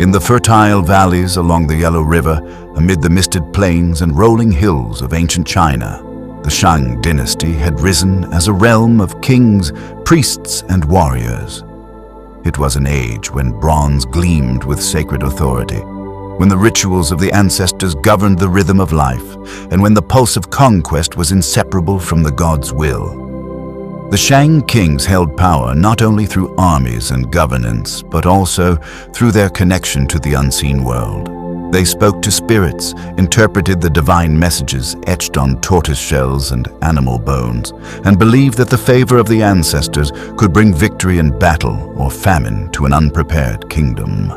In the fertile valleys along the Yellow River, amid the misted plains and rolling hills of ancient China, the Shang Dynasty had risen as a realm of kings, priests, and warriors. It was an age when bronze gleamed with sacred authority, when the rituals of the ancestors governed the rhythm of life, and when the pulse of conquest was inseparable from the god's will. The Shang kings held power not only through armies and governance, but also through their connection to the unseen world. They spoke to spirits, interpreted the divine messages etched on tortoise shells and animal bones, and believed that the favor of the ancestors could bring victory in battle or famine to an unprepared kingdom.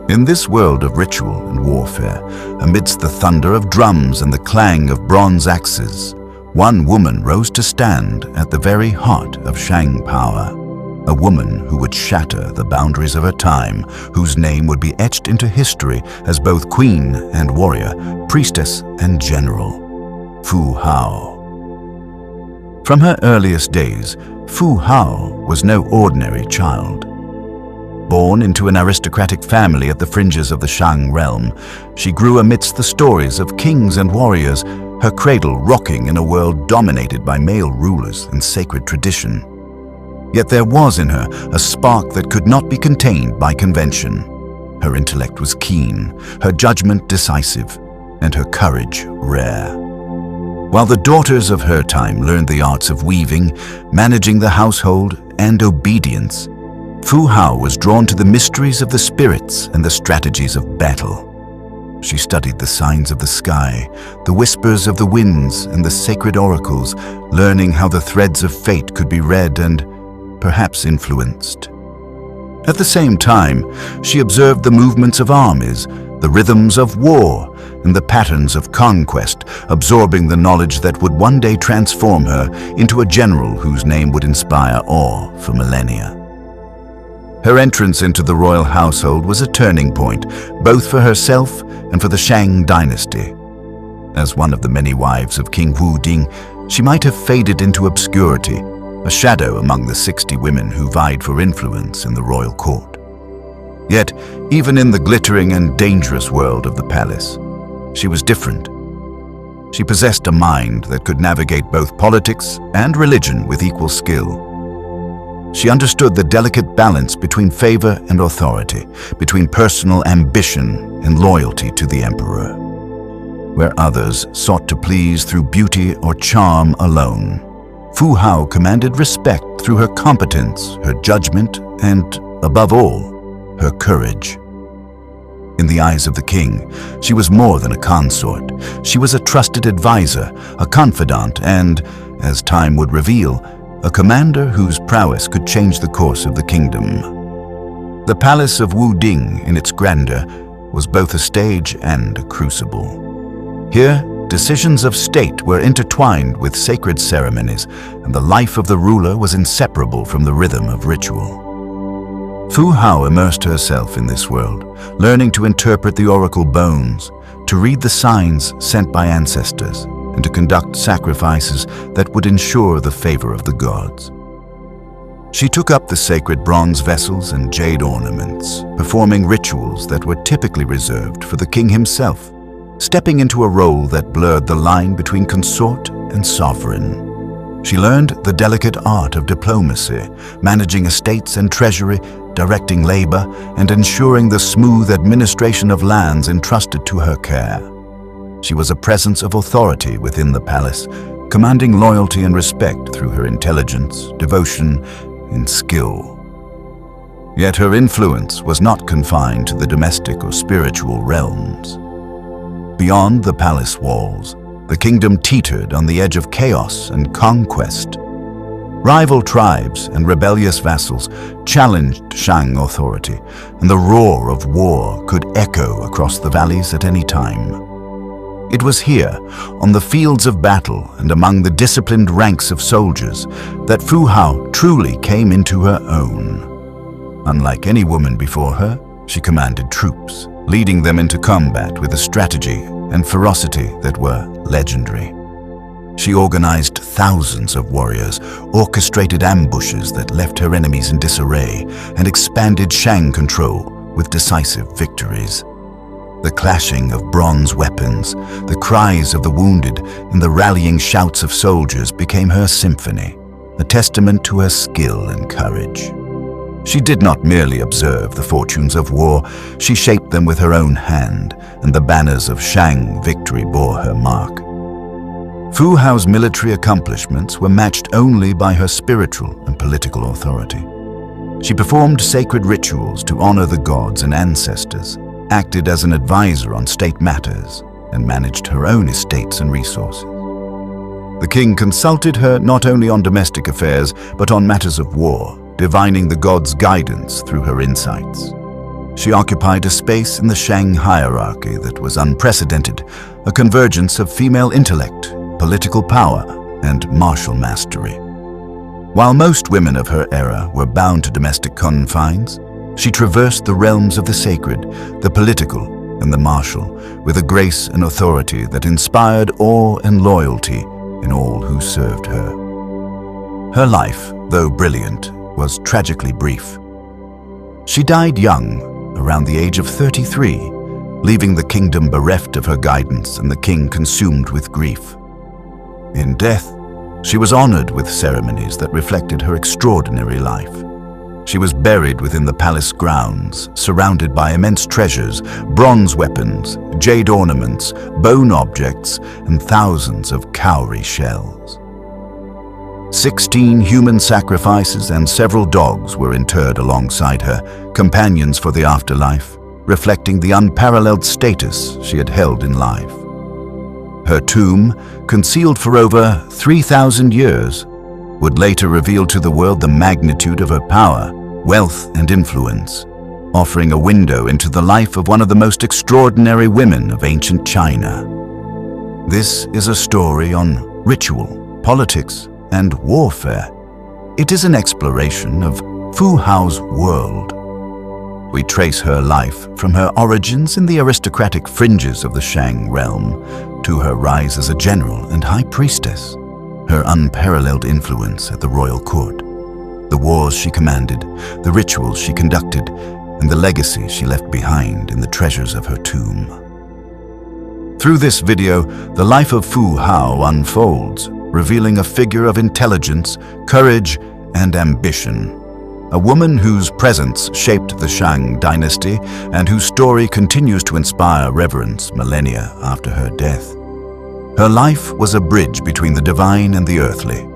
In this world of ritual and warfare, amidst the thunder of drums and the clang of bronze axes, one woman rose to stand at the very heart of Shang power. A woman who would shatter the boundaries of her time, whose name would be etched into history as both queen and warrior, priestess and general. Fu Hao. From her earliest days, Fu Hao was no ordinary child. Born into an aristocratic family at the fringes of the Shang realm, she grew amidst the stories of kings and warriors, her cradle rocking in a world dominated by male rulers and sacred tradition. Yet there was in her a spark that could not be contained by convention. Her intellect was keen, her judgment decisive, and her courage rare. While the daughters of her time learned the arts of weaving, managing the household, and obedience, Fu Hao was drawn to the mysteries of the spirits and the strategies of battle. She studied the signs of the sky, the whispers of the winds, and the sacred oracles, learning how the threads of fate could be read and perhaps influenced. At the same time, she observed the movements of armies, the rhythms of war, and the patterns of conquest, absorbing the knowledge that would one day transform her into a general whose name would inspire awe for millennia. Her entrance into the royal household was a turning point, both for herself and for the Shang Dynasty. As one of the many wives of King Wu Ding, she might have faded into obscurity, a shadow among the 60 women who vied for influence in the royal court. Yet, even in the glittering and dangerous world of the palace, she was different. She possessed a mind that could navigate both politics and religion with equal skill. She understood the delicate balance between favor and authority, between personal ambition and loyalty to the emperor. Where others sought to please through beauty or charm alone, Fu Hao commanded respect through her competence, her judgment, and, above all, her courage. In the eyes of the king, she was more than a consort. She was a trusted advisor, a confidant, and, as time would reveal, a commander whose prowess could change the course of the kingdom. The palace of Wu Ding, in its grandeur, was both a stage and a crucible. Here, decisions of state were intertwined with sacred ceremonies, and the life of the ruler was inseparable from the rhythm of ritual. Fu Hao immersed herself in this world, learning to interpret the oracle bones, to read the signs sent by ancestors, and to conduct sacrifices that would ensure the favor of the gods. She took up the sacred bronze vessels and jade ornaments, performing rituals that were typically reserved for the king himself, stepping into a role that blurred the line between consort and sovereign. She learned the delicate art of diplomacy, managing estates and treasury, directing labor, and ensuring the smooth administration of lands entrusted to her care. She was a presence of authority within the palace, commanding loyalty and respect through her intelligence, devotion, and skill. Yet her influence was not confined to the domestic or spiritual realms. Beyond the palace walls, the kingdom teetered on the edge of chaos and conquest. Rival tribes and rebellious vassals challenged Shang authority, and the roar of war could echo across the valleys at any time. It was here, on the fields of battle and among the disciplined ranks of soldiers, that Fu Hao truly came into her own. Unlike any woman before her, she commanded troops, leading them into combat with a strategy and ferocity that were legendary. She organized thousands of warriors, orchestrated ambushes that left her enemies in disarray, and expanded Shang control with decisive victories. The clashing of bronze weapons, the cries of the wounded, and the rallying shouts of soldiers became her symphony, a testament to her skill and courage. She did not merely observe the fortunes of war, she shaped them with her own hand, and the banners of Shang victory bore her mark. Fu Hao's military accomplishments were matched only by her spiritual and political authority. She performed sacred rituals to honor the gods and ancestors, acted as an advisor on state matters, and managed her own estates and resources. The king consulted her not only on domestic affairs, but on matters of war, divining the gods' guidance through her insights. She occupied a space in the Shang hierarchy that was unprecedented, a convergence of female intellect, political power, and martial mastery. While most women of her era were bound to domestic confines, she traversed the realms of the sacred, the political, and the martial with a grace and authority that inspired awe and loyalty in all who served her. Her life, though brilliant, was tragically brief. She died young, around the age of 33, leaving the kingdom bereft of her guidance and the king consumed with grief. In death, she was honored with ceremonies that reflected her extraordinary life. She was buried within the palace grounds, surrounded by immense treasures, bronze weapons, jade ornaments, bone objects, and thousands of cowrie shells. 16 human sacrifices and several dogs were interred alongside her, companions for the afterlife, reflecting the unparalleled status she had held in life. Her tomb, concealed for over 3,000 years, would later reveal to the world the magnitude of her power, wealth, and influence, offering a window into the life of one of the most extraordinary women of ancient China. This is a story on ritual, politics, and warfare. It is an exploration of Fu Hao's world. We trace her life from her origins in the aristocratic fringes of the Shang realm to her rise as a general and high priestess, her unparalleled influence at the royal court, the wars she commanded, the rituals she conducted, and the legacy she left behind in the treasures of her tomb. Through this video, the life of Fu Hao unfolds, revealing a figure of intelligence, courage, and ambition. A woman whose presence shaped the Shang Dynasty and whose story continues to inspire reverence millennia after her death. Her life was a bridge between the divine and the earthly,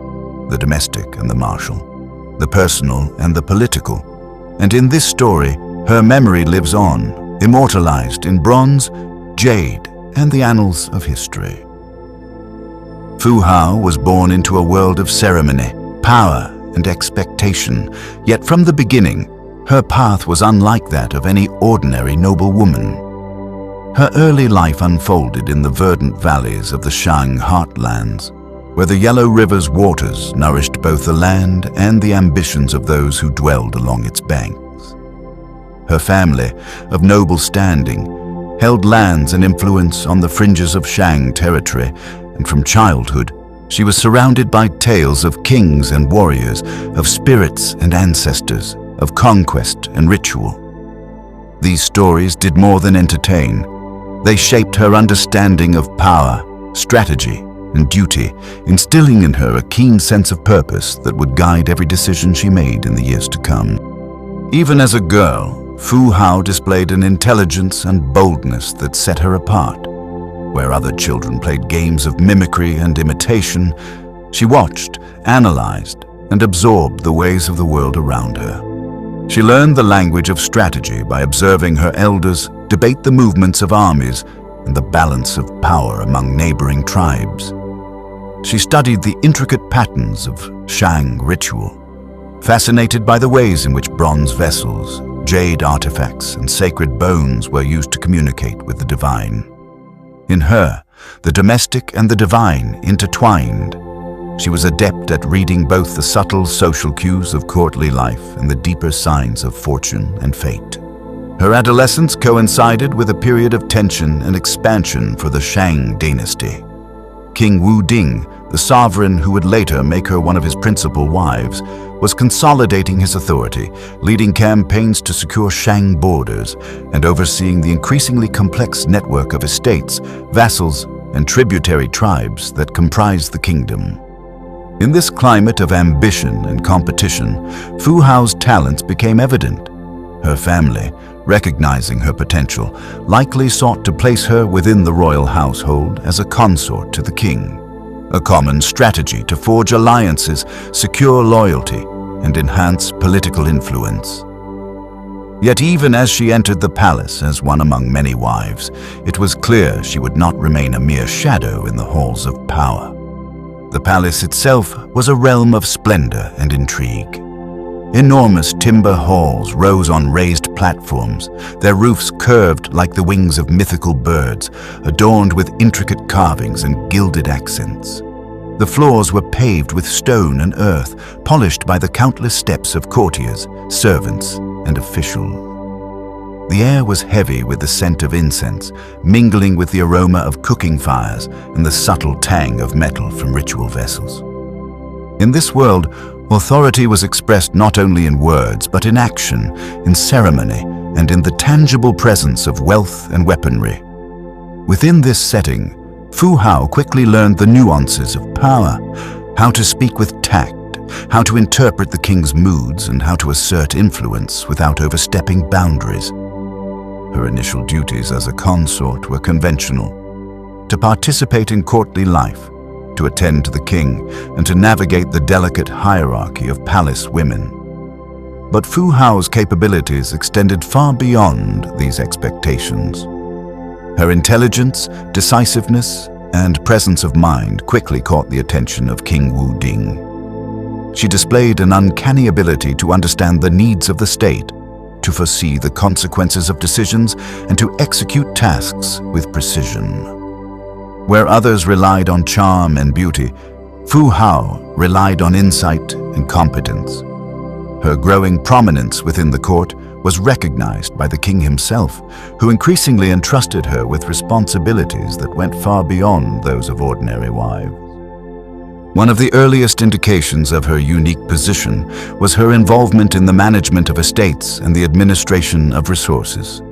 the domestic and the martial, the personal and the political. And in this story, her memory lives on, immortalized in bronze, jade, and the annals of history. Fu Hao was born into a world of ceremony, power, and expectation, yet from the beginning, her path was unlike that of any ordinary noble woman. Her early life unfolded in the verdant valleys of the Shang heartlands, where the Yellow River's waters nourished both the land and the ambitions of those who dwelled along its banks. Her family, of noble standing, held lands and influence on the fringes of Shang territory, and from childhood, she was surrounded by tales of kings and warriors, of spirits and ancestors, of conquest and ritual. These stories did more than entertain. They shaped her understanding of power, strategy, and duty, instilling in her a keen sense of purpose that would guide every decision she made in the years to come. Even as a girl, Fu Hao displayed an intelligence and boldness that set her apart. Where other children played games of mimicry and imitation, she watched, analyzed, and absorbed the ways of the world around her. She learned the language of strategy by observing her elders debate the movements of armies and the balance of power among neighboring tribes. She studied the intricate patterns of Shang ritual, fascinated by the ways in which bronze vessels, jade artifacts, and sacred bones were used to communicate with the divine. In her, the domestic and the divine intertwined. She was adept at reading both the subtle social cues of courtly life and the deeper signs of fortune and fate. Her adolescence coincided with a period of tension and expansion for the Shang Dynasty. King Wu Ding, the sovereign who would later make her one of his principal wives, was consolidating his authority, leading campaigns to secure Shang borders, and overseeing the increasingly complex network of estates, vassals, and tributary tribes that comprised the kingdom. In this climate of ambition and competition, Fu Hao's talents became evident. Her family, recognizing her potential, likely sought to place her within the royal household as a consort to the king. A common strategy to forge alliances, secure loyalty, and enhance political influence. Yet even as she entered the palace as one among many wives, it was clear she would not remain a mere shadow in the halls of power. The palace itself was a realm of splendor and intrigue. Enormous timber halls rose on raised platforms, their roofs curved like the wings of mythical birds, adorned with intricate carvings and gilded accents. The floors were paved with stone and earth, polished by the countless steps of courtiers, servants, and officials. The air was heavy with the scent of incense, mingling with the aroma of cooking fires and the subtle tang of metal from ritual vessels. In this world, authority was expressed not only in words, but in action, in ceremony, and in the tangible presence of wealth and weaponry. Within this setting, Fu Hao quickly learned the nuances of power, how to speak with tact, how to interpret the king's moods, and how to assert influence without overstepping boundaries. Her initial duties as a consort were conventional: to participate in courtly life, to attend to the king, and to navigate the delicate hierarchy of palace women. But Fu Hao's capabilities extended far beyond these expectations. Her intelligence, decisiveness, and presence of mind quickly caught the attention of King Wu Ding. She displayed an uncanny ability to understand the needs of the state, to foresee the consequences of decisions, and to execute tasks with precision. Where others relied on charm and beauty, Fu Hao relied on insight and competence. Her growing prominence within the court was recognized by the king himself, who increasingly entrusted her with responsibilities that went far beyond those of ordinary wives. One of the earliest indications of her unique position was her involvement in the management of estates and the administration of resources.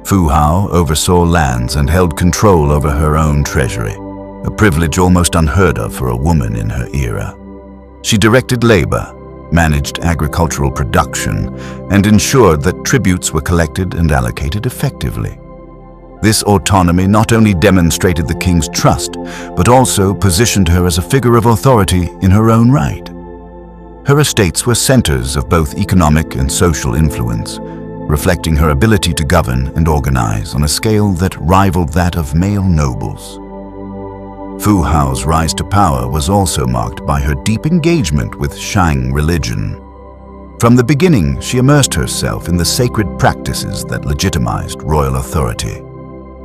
Fu Hao oversaw lands and held control over her own treasury, a privilege almost unheard of for a woman in her era. She directed labor, managed agricultural production, and ensured that tributes were collected and allocated effectively. This autonomy not only demonstrated the king's trust, but also positioned her as a figure of authority in her own right. Her estates were centers of both economic and social influence, reflecting her ability to govern and organize on a scale that rivaled that of male nobles. Fu Hao's rise to power was also marked by her deep engagement with Shang religion. From the beginning, she immersed herself in the sacred practices that legitimized royal authority.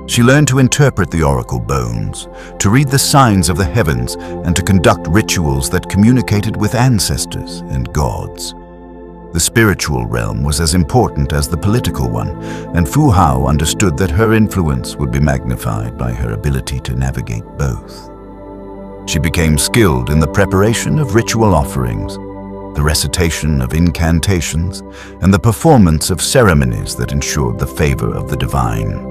She learned to interpret the oracle bones, to read the signs of the heavens, and to conduct rituals that communicated with ancestors and gods. The spiritual realm was as important as the political one, and Fu Hao understood that her influence would be magnified by her ability to navigate both. She became skilled in the preparation of ritual offerings, the recitation of incantations, and the performance of ceremonies that ensured the favor of the divine.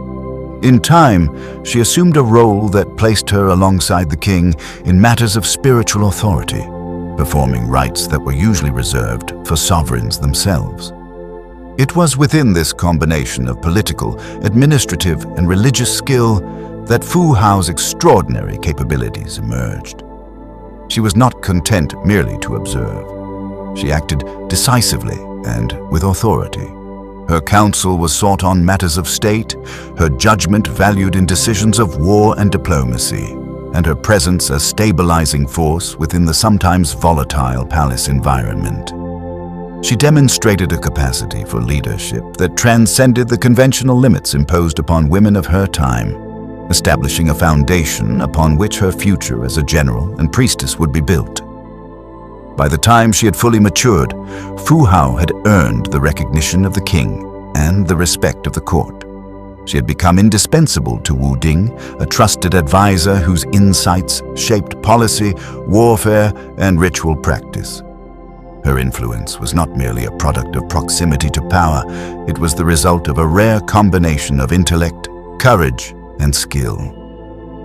In time, she assumed a role that placed her alongside the king in matters of spiritual authority, performing rites that were usually reserved for sovereigns themselves. It was within this combination of political, administrative, and religious skill that Fu Hao's extraordinary capabilities emerged. She was not content merely to observe. She acted decisively and with authority. Her counsel was sought on matters of state, her judgment valued in decisions of war and diplomacy, and her presence a stabilizing force within the sometimes volatile palace environment. She demonstrated a capacity for leadership that transcended the conventional limits imposed upon women of her time, establishing a foundation upon which her future as a general and priestess would be built. By the time she had fully matured, Fu Hao had earned the recognition of the king and the respect of the court. She had become indispensable to Wu Ding, a trusted advisor whose insights shaped policy, warfare, and ritual practice. Her influence was not merely a product of proximity to power, it was the result of a rare combination of intellect, courage, and skill.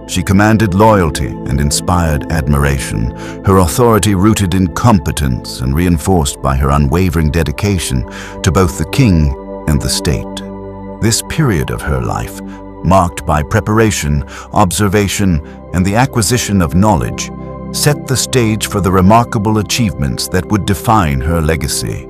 She commanded loyalty and inspired admiration, her authority rooted in competence and reinforced by her unwavering dedication to both the king and the state. This period of her life, marked by preparation, observation, and the acquisition of knowledge, set the stage for the remarkable achievements that would define her legacy.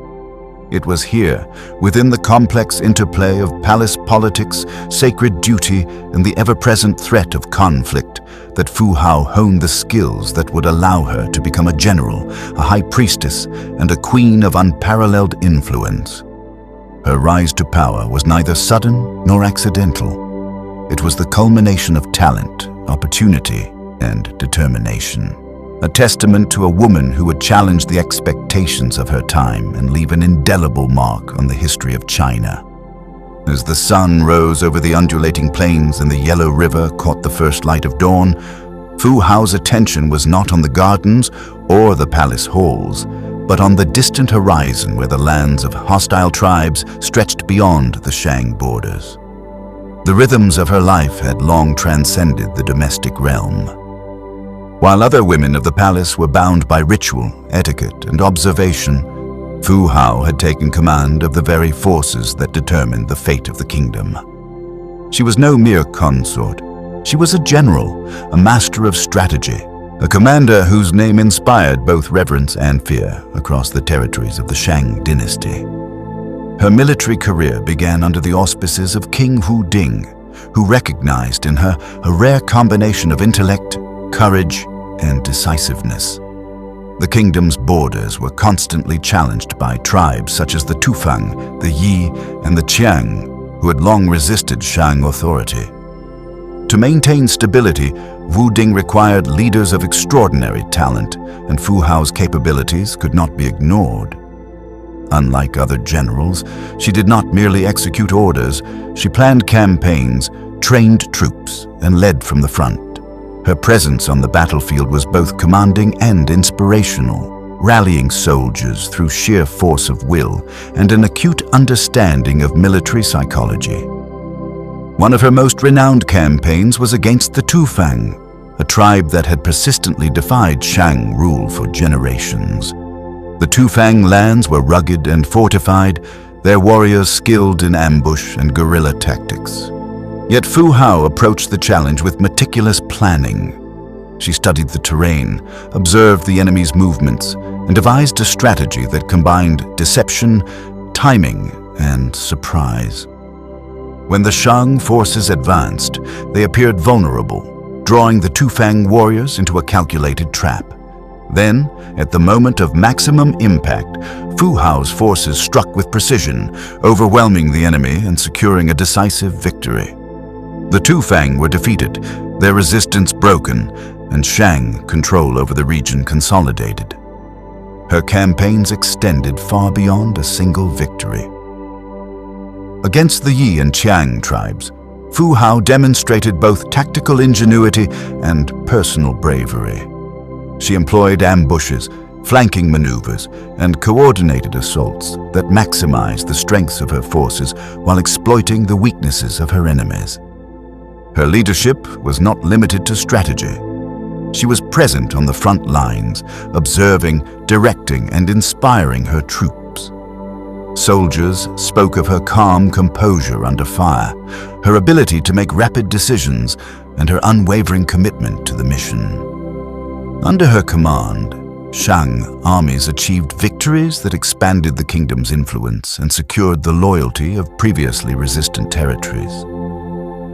It was here, within the complex interplay of palace politics, sacred duty, and the ever-present threat of conflict, that Fu Hao honed the skills that would allow her to become a general, a high priestess, and a queen of unparalleled influence. Her rise to power was neither sudden nor accidental. It was the culmination of talent, opportunity, and determination. A testament to a woman who would challenge the expectations of her time and leave an indelible mark on the history of China. As the sun rose over the undulating plains and the yellow river caught the first light of dawn, Fu Hao's attention was not on the gardens or the palace halls, but on the distant horizon where the lands of hostile tribes stretched beyond the Shang borders. The rhythms of her life had long transcended the domestic realm. While other women of the palace were bound by ritual, etiquette, and observation, Fu Hao had taken command of the very forces that determined the fate of the kingdom. She was no mere consort. She was a general, a master of strategy, a commander whose name inspired both reverence and fear across the territories of the Shang Dynasty. Her military career began under the auspices of King Wu Ding, who recognized in her a rare combination of intellect, courage, and decisiveness. The kingdom's borders were constantly challenged by tribes such as the Tufang, the Yi, and the Qiang, who had long resisted Shang authority. To maintain stability, Wu Ding required leaders of extraordinary talent, and Fu Hao's capabilities could not be ignored. Unlike other generals, she did not merely execute orders, she planned campaigns, trained troops, and led from the front. Her presence on the battlefield was both commanding and inspirational, rallying soldiers through sheer force of will and an acute understanding of military psychology. One of her most renowned campaigns was against the Tufang, a tribe that had persistently defied Shang rule for generations. The Tufang lands were rugged and fortified, their warriors skilled in ambush and guerrilla tactics. Yet Fu Hao approached the challenge with meticulous planning. She studied the terrain, observed the enemy's movements, and devised a strategy that combined deception, timing, and surprise. When the Shang forces advanced, they appeared vulnerable, drawing the Tufang warriors into a calculated trap. Then, at the moment of maximum impact, Fu Hao's forces struck with precision, overwhelming the enemy and securing a decisive victory. The Tufang were defeated, their resistance broken, and Shang control over the region consolidated. Her campaigns extended far beyond a single victory. Against the Yi and Qiang tribes, Fu Hao demonstrated both tactical ingenuity and personal bravery. She employed ambushes, flanking maneuvers, and coordinated assaults that maximized the strengths of her forces while exploiting the weaknesses of her enemies. Her leadership was not limited to strategy. She was present on the front lines, observing, directing, and inspiring her troops. Soldiers spoke of her calm composure under fire, her ability to make rapid decisions, and her unwavering commitment to the mission. Under her command, Shang armies achieved victories that expanded the kingdom's influence and secured the loyalty of previously resistant territories.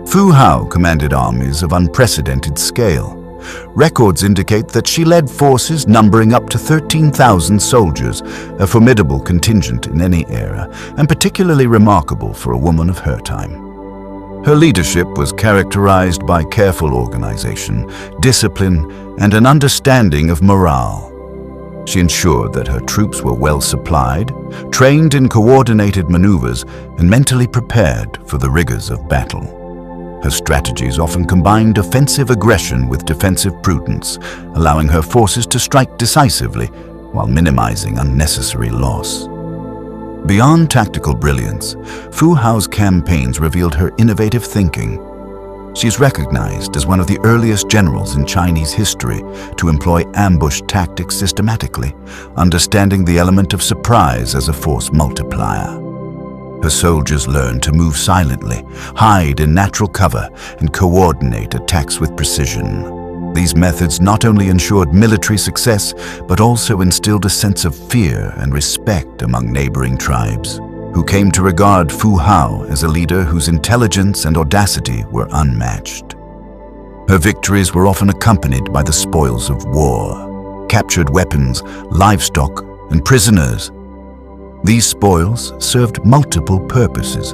Fu Hao commanded armies of unprecedented scale. Records indicate that she led forces numbering up to 13,000 soldiers, a formidable contingent in any era, and particularly remarkable for a woman of her time. Her leadership was characterized by careful organization, discipline, and an understanding of morale. She ensured that her troops were well supplied, trained in coordinated maneuvers, and mentally prepared for the rigors of battle. Her strategies often combined offensive aggression with defensive prudence, allowing her forces to strike decisively while minimizing unnecessary loss. Beyond tactical brilliance, Fu Hao's campaigns revealed her innovative thinking. She is recognized as one of the earliest generals in Chinese history to employ ambush tactics systematically, understanding the element of surprise as a force multiplier. Her soldiers learned to move silently, hide in natural cover, and coordinate attacks with precision. These methods not only ensured military success, but also instilled a sense of fear and respect among neighboring tribes, who came to regard Fu Hao as a leader whose intelligence and audacity were unmatched. Her victories were often accompanied by the spoils of war, captured weapons, livestock, and prisoners. These spoils served multiple purposes.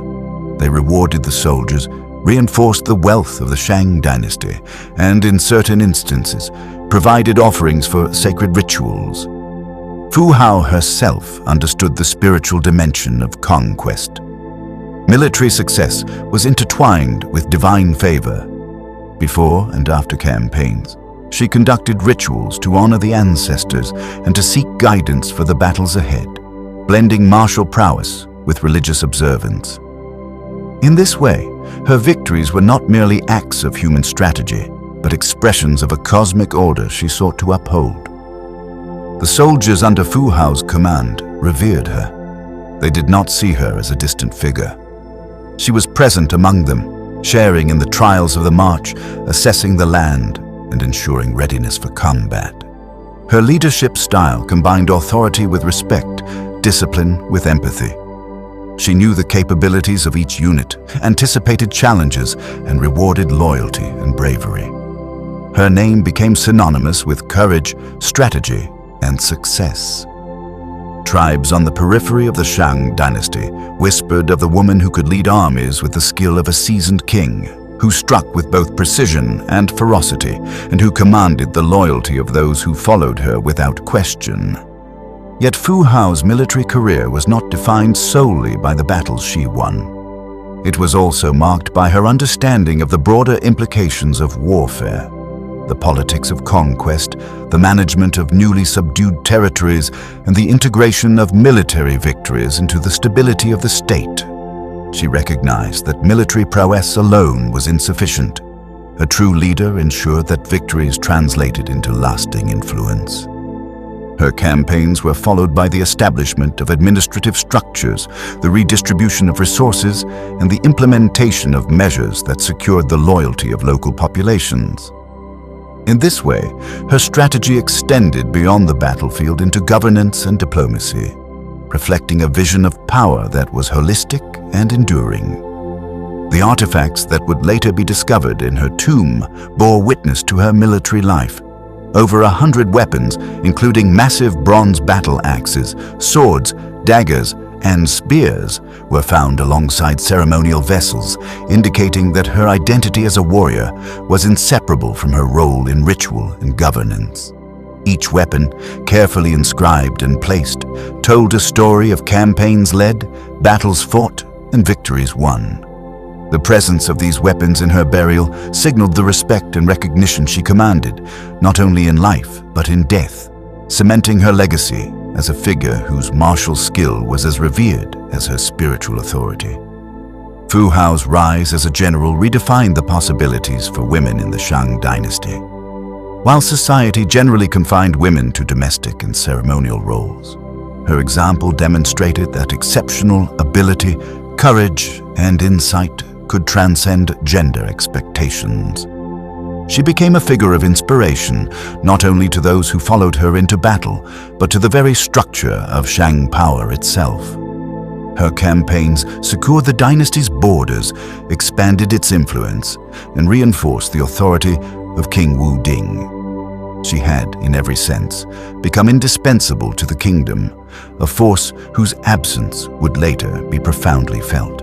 They rewarded the soldiers, reinforced the wealth of the Shang Dynasty, and in certain instances, provided offerings for sacred rituals. Fu Hao herself understood the spiritual dimension of conquest. Military success was intertwined with divine favor. Before and after campaigns, she conducted rituals to honor the ancestors and to seek guidance for the battles ahead, blending martial prowess with religious observance. In this way, her victories were not merely acts of human strategy, but expressions of a cosmic order she sought to uphold. The soldiers under Fu Hao's command revered her. They did not see her as a distant figure. She was present among them, sharing in the trials of the march, assessing the land, and ensuring readiness for combat. Her leadership style combined authority with respect, discipline with empathy. She knew the capabilities of each unit, anticipated challenges, and rewarded loyalty and bravery. Her name became synonymous with courage, strategy, and success. Tribes on the periphery of the Shang Dynasty whispered of the woman who could lead armies with the skill of a seasoned king, who struck with both precision and ferocity, and who commanded the loyalty of those who followed her without question. Yet Fu Hao's military career was not defined solely by the battles she won. It was also marked by her understanding of the broader implications of warfare, the politics of conquest, the management of newly subdued territories, and the integration of military victories into the stability of the state. She recognized that military prowess alone was insufficient. A true leader ensured that victories translated into lasting influence. Her campaigns were followed by the establishment of administrative structures, the redistribution of resources, and the implementation of measures that secured the loyalty of local populations. In this way, her strategy extended beyond the battlefield into governance and diplomacy, reflecting a vision of power that was holistic and enduring. The artifacts that would later be discovered in her tomb bore witness to her military life. Over 100 weapons, including massive bronze battle axes, swords, daggers, and spears, were found alongside ceremonial vessels, indicating that her identity as a warrior was inseparable from her role in ritual and governance. Each weapon, carefully inscribed and placed, told a story of campaigns led, battles fought, and victories won. The presence of these weapons in her burial signaled the respect and recognition she commanded, not only in life but in death, cementing her legacy as a figure whose martial skill was as revered as her spiritual authority. Fu Hao's rise as a general redefined the possibilities for women in the Shang Dynasty. While society generally confined women to domestic and ceremonial roles, her example demonstrated that exceptional ability, courage, and insight could transcend gender expectations. She became a figure of inspiration, not only to those who followed her into battle, but to the very structure of Shang power itself. Her campaigns secured the dynasty's borders, expanded its influence, and reinforced the authority of King Wu Ding. She had, in every sense, become indispensable to the kingdom, a force whose absence would later be profoundly felt.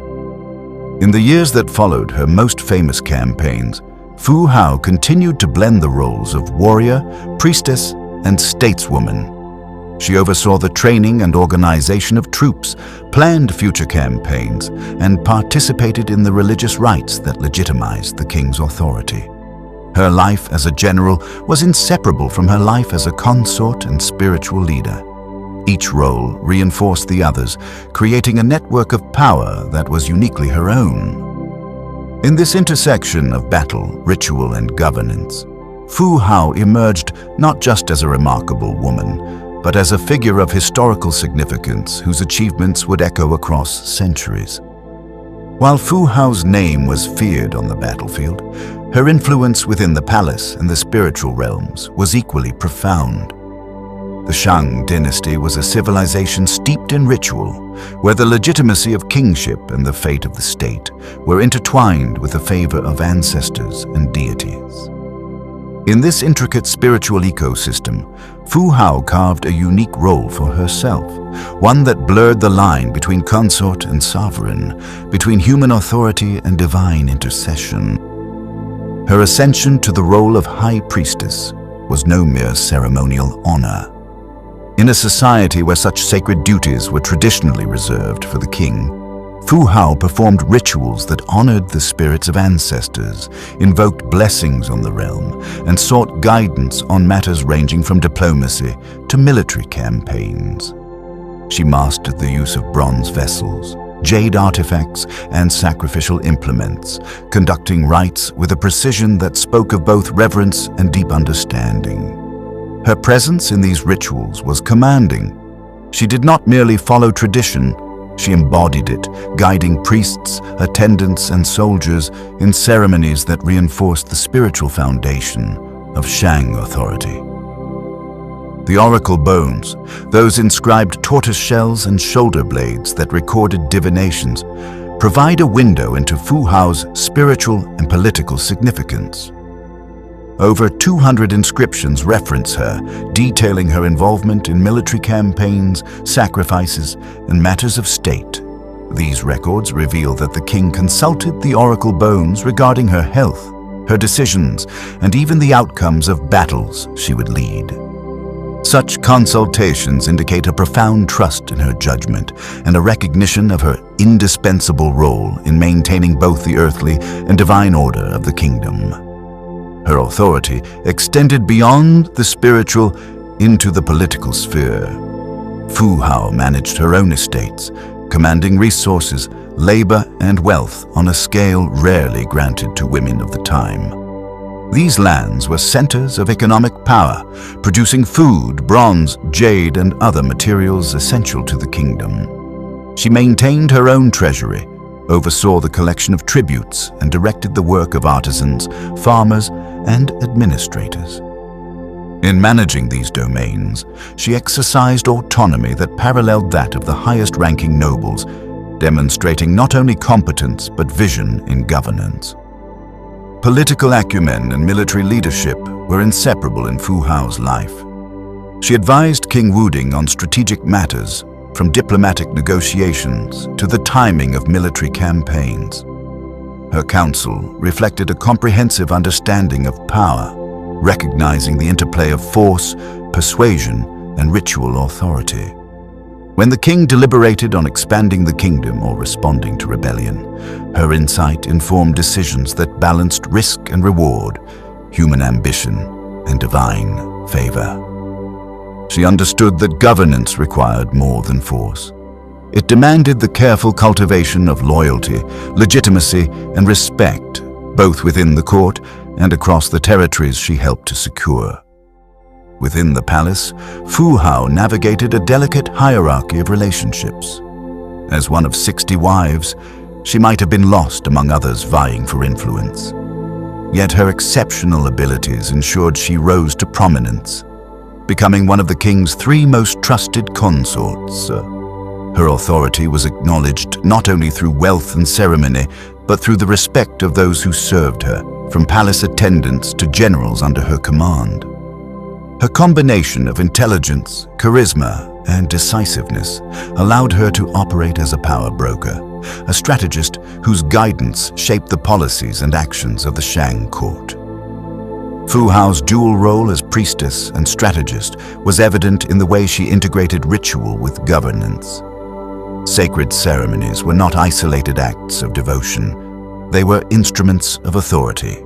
In the years that followed her most famous campaigns, Fu Hao continued to blend the roles of warrior, priestess, and stateswoman. She oversaw the training and organization of troops, planned future campaigns, and participated in the religious rites that legitimized the king's authority. Her life as a general was inseparable from her life as a consort and spiritual leader. Each role reinforced the others, creating a network of power that was uniquely her own. In this intersection of battle, ritual, and governance, Fu Hao emerged not just as a remarkable woman, but as a figure of historical significance whose achievements would echo across centuries. While Fu Hao's name was feared on the battlefield, her influence within the palace and the spiritual realms was equally profound. The Shang Dynasty was a civilization steeped in ritual, where the legitimacy of kingship and the fate of the state were intertwined with the favor of ancestors and deities. In this intricate spiritual ecosystem, Fu Hao carved a unique role for herself, one that blurred the line between consort and sovereign, between human authority and divine intercession. Her ascension to the role of High Priestess was no mere ceremonial honor. In a society where such sacred duties were traditionally reserved for the king, Fu Hao performed rituals that honored the spirits of ancestors, invoked blessings on the realm, and sought guidance on matters ranging from diplomacy to military campaigns. She mastered the use of bronze vessels, jade artifacts, and sacrificial implements, conducting rites with a precision that spoke of both reverence and deep understanding. Her presence in these rituals was commanding. She did not merely follow tradition, she embodied it, guiding priests, attendants, and soldiers in ceremonies that reinforced the spiritual foundation of Shang authority. The oracle bones, those inscribed tortoise shells and shoulder blades that recorded divinations, provide a window into Fu Hao's spiritual and political significance. Over 200 inscriptions reference her, detailing her involvement in military campaigns, sacrifices, and matters of state. These records reveal that the king consulted the oracle bones regarding her health, her decisions, and even the outcomes of battles she would lead. Such consultations indicate a profound trust in her judgment and a recognition of her indispensable role in maintaining both the earthly and divine order of the kingdom. Her authority extended beyond the spiritual into the political sphere. Fu Hao managed her own estates, commanding resources, labor, and wealth on a scale rarely granted to women of the time. These lands were centers of economic power, producing food, bronze, jade, and other materials essential to the kingdom. She maintained her own treasury, oversaw the collection of tributes, and directed the work of artisans, farmers, and administrators. In managing these domains, she exercised autonomy that paralleled that of the highest-ranking nobles, demonstrating not only competence but vision in governance. Political acumen and military leadership were inseparable in Fu Hao's life. She advised King Wuding on strategic matters, from diplomatic negotiations to the timing of military campaigns. Her counsel reflected a comprehensive understanding of power, recognizing the interplay of force, persuasion, and ritual authority. When the king deliberated on expanding the kingdom or responding to rebellion, her insight informed decisions that balanced risk and reward, human ambition and divine favor. She understood that governance required more than force. It demanded the careful cultivation of loyalty, legitimacy, and respect, both within the court and across the territories she helped to secure. Within the palace, Fu Hao navigated a delicate hierarchy of relationships. As one of 60 wives, she might have been lost among others vying for influence. Yet her exceptional abilities ensured she rose to prominence, becoming one of the king's 3 most trusted consorts. Her authority was acknowledged not only through wealth and ceremony, but through the respect of those who served her, from palace attendants to generals under her command. Her combination of intelligence, charisma, and decisiveness allowed her to operate as a power broker, a strategist whose guidance shaped the policies and actions of the Shang court. Fu Hao's dual role as priestess and strategist was evident in the way she integrated ritual with governance. Sacred ceremonies were not isolated acts of devotion. They were instruments of authority.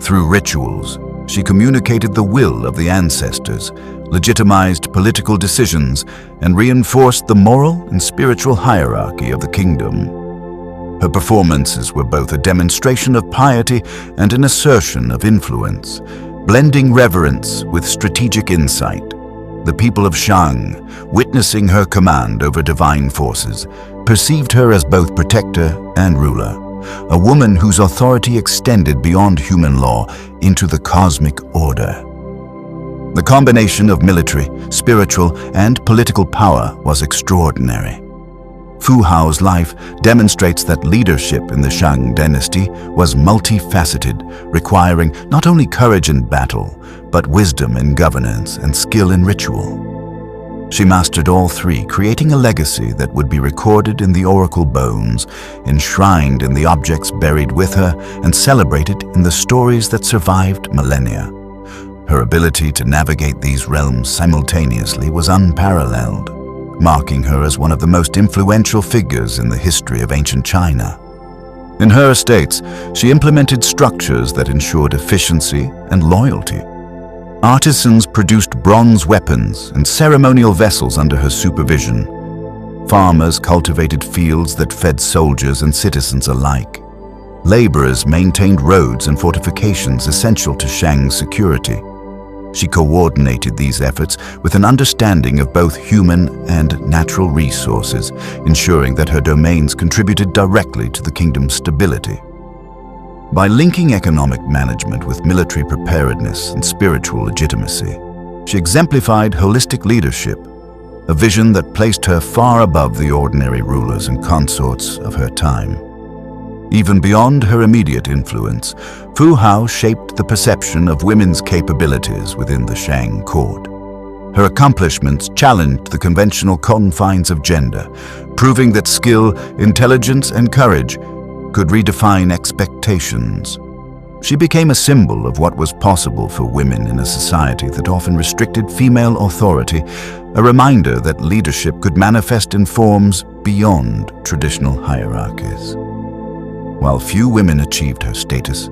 Through rituals, she communicated the will of the ancestors, legitimized political decisions, and reinforced the moral and spiritual hierarchy of the kingdom. Her performances were both a demonstration of piety and an assertion of influence, blending reverence with strategic insight. The people of Shang, witnessing her command over divine forces, perceived her as both protector and ruler, a woman whose authority extended beyond human law into the cosmic order. The combination of military, spiritual, and political power was extraordinary. Fu Hao's life demonstrates that leadership in the Shang Dynasty was multifaceted, requiring not only courage in battle, but wisdom in governance and skill in ritual. She mastered all three, creating a legacy that would be recorded in the oracle bones, enshrined in the objects buried with her, and celebrated in the stories that survived millennia. Her ability to navigate these realms simultaneously was unparalleled, marking her as one of the most influential figures in the history of ancient China. In her estates, she implemented structures that ensured efficiency and loyalty. Artisans produced bronze weapons and ceremonial vessels under her supervision. Farmers cultivated fields that fed soldiers and citizens alike. Laborers maintained roads and fortifications essential to Shang's security. She coordinated these efforts with an understanding of both human and natural resources, ensuring that her domains contributed directly to the kingdom's stability. By linking economic management with military preparedness and spiritual legitimacy, she exemplified holistic leadership, a vision that placed her far above the ordinary rulers and consorts of her time. Even beyond her immediate influence, Fu Hao shaped the perception of women's capabilities within the Shang court. Her accomplishments challenged the conventional confines of gender, proving that skill, intelligence, and courage could redefine expectations. She became a symbol of what was possible for women in a society that often restricted female authority, a reminder that leadership could manifest in forms beyond traditional hierarchies. While few women achieved her status,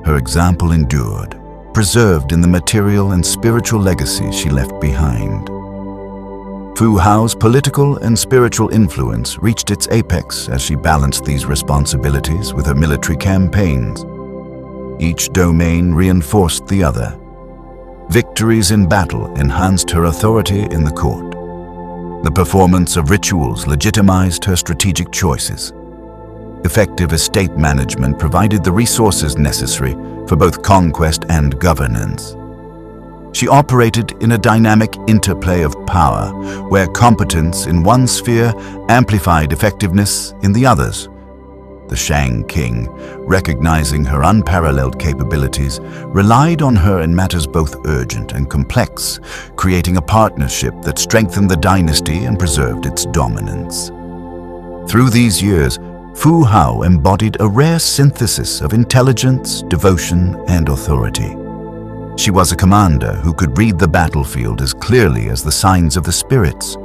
her example endured, preserved in the material and spiritual legacy she left behind. Fu Hao's political and spiritual influence reached its apex as she balanced these responsibilities with her military campaigns. Each domain reinforced the other. Victories in battle enhanced her authority in the court. The performance of rituals legitimized her strategic choices. Effective estate management provided the resources necessary for both conquest and governance. She operated in a dynamic interplay of power, where competence in one sphere amplified effectiveness in the others. The Shang king, recognizing her unparalleled capabilities, relied on her in matters both urgent and complex, creating a partnership that strengthened the dynasty and preserved its dominance. Through these years, Fu Hao embodied a rare synthesis of intelligence, devotion, and authority. She was a commander who could read the battlefield as clearly as the signs of the spirits,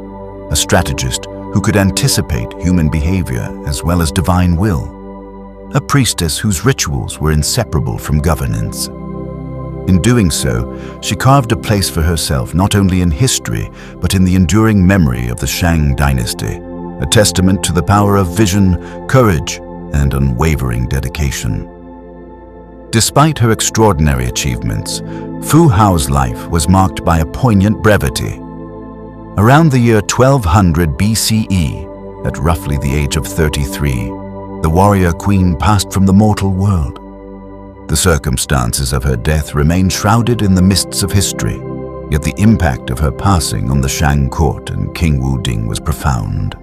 a strategist who could anticipate human behavior as well as divine will, a priestess whose rituals were inseparable from governance. In doing so, she carved a place for herself not only in history, but in the enduring memory of the Shang Dynasty, a testament to the power of vision, courage, and unwavering dedication. Despite her extraordinary achievements, Fu Hao's life was marked by a poignant brevity. Around the year 1200 BCE, at roughly the age of 33, the warrior queen passed from the mortal world. The circumstances of her death remain shrouded in the mists of history, yet the impact of her passing on the Shang court and King Wu Ding was profound.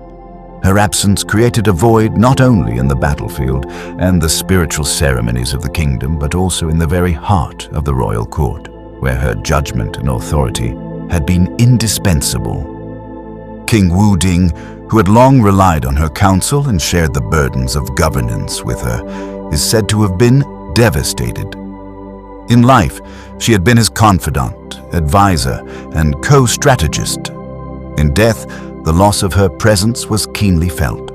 Her absence created a void not only in the battlefield and the spiritual ceremonies of the kingdom, but also in the very heart of the royal court, where her judgment and authority had been indispensable. King Wu Ding, who had long relied on her counsel and shared the burdens of governance with her, is said to have been devastated. In life, she had been his confidant, advisor, and co-strategist. In death, the loss of her presence was keenly felt.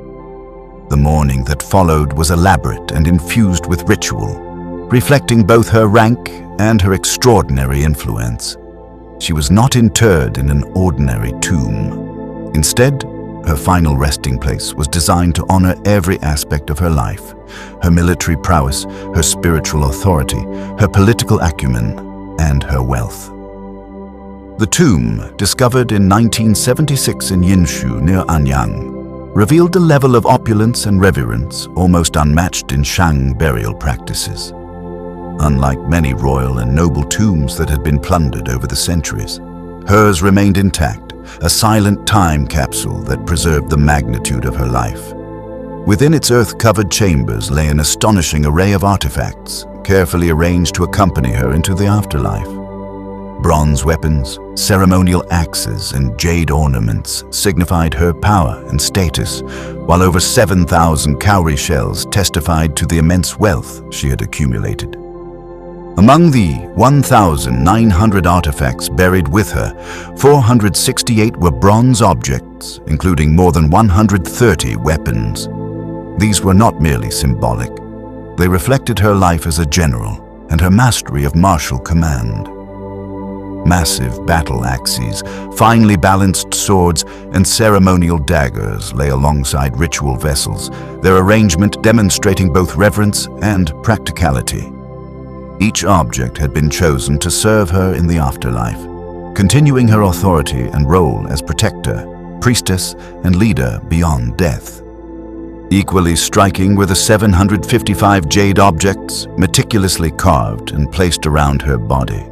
The mourning that followed was elaborate and infused with ritual, reflecting both her rank and her extraordinary influence. She was not interred in an ordinary tomb. Instead, her final resting place was designed to honor every aspect of her life: her military prowess, her spiritual authority, her political acumen, and her wealth. The tomb, discovered in 1976 in Yinshu near Anyang, revealed a level of opulence and reverence almost unmatched in Shang burial practices. Unlike many royal and noble tombs that had been plundered over the centuries, hers remained intact, a silent time capsule that preserved the magnitude of her life. Within its earth-covered chambers lay an astonishing array of artifacts, carefully arranged to accompany her into the afterlife. Bronze weapons, ceremonial axes, and jade ornaments signified her power and status, while over 7,000 cowrie shells testified to the immense wealth she had accumulated. Among the 1,900 artifacts buried with her, 468 were bronze objects, including more than 130 weapons. These were not merely symbolic. They reflected her life as a general and her mastery of martial command. Massive battle axes, finely balanced swords, and ceremonial daggers lay alongside ritual vessels, their arrangement demonstrating both reverence and practicality. Each object had been chosen to serve her in the afterlife, continuing her authority and role as protector, priestess, and leader beyond death. Equally striking were the 755 jade objects meticulously carved and placed around her body.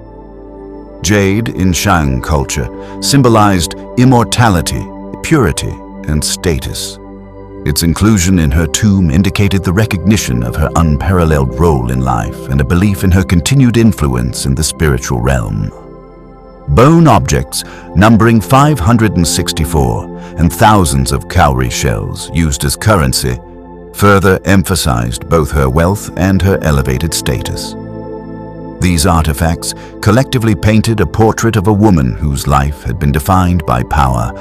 Jade, in Shang culture, symbolized immortality, purity, and status. Its inclusion in her tomb indicated the recognition of her unparalleled role in life and a belief in her continued influence in the spiritual realm. Bone objects, numbering 564, and thousands of cowrie shells used as currency, further emphasized both her wealth and her elevated status. These artifacts collectively painted a portrait of a woman whose life had been defined by power,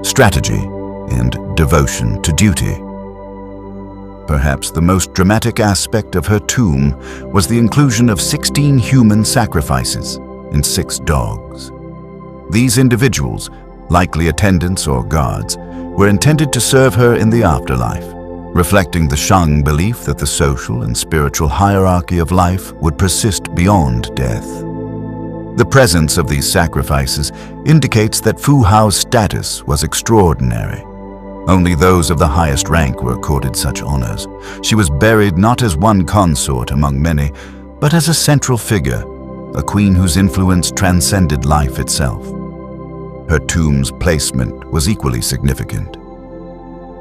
strategy, and devotion to duty. Perhaps the most dramatic aspect of her tomb was the inclusion of 16 human sacrifices and 6 dogs. These individuals, likely attendants or guards, were intended to serve her in the afterlife, reflecting the Shang belief that the social and spiritual hierarchy of life would persist beyond death. The presence of these sacrifices indicates that Fu Hao's status was extraordinary. Only those of the highest rank were accorded such honors. She was buried not as one consort among many, but as a central figure, a queen whose influence transcended life itself. Her tomb's placement was equally significant.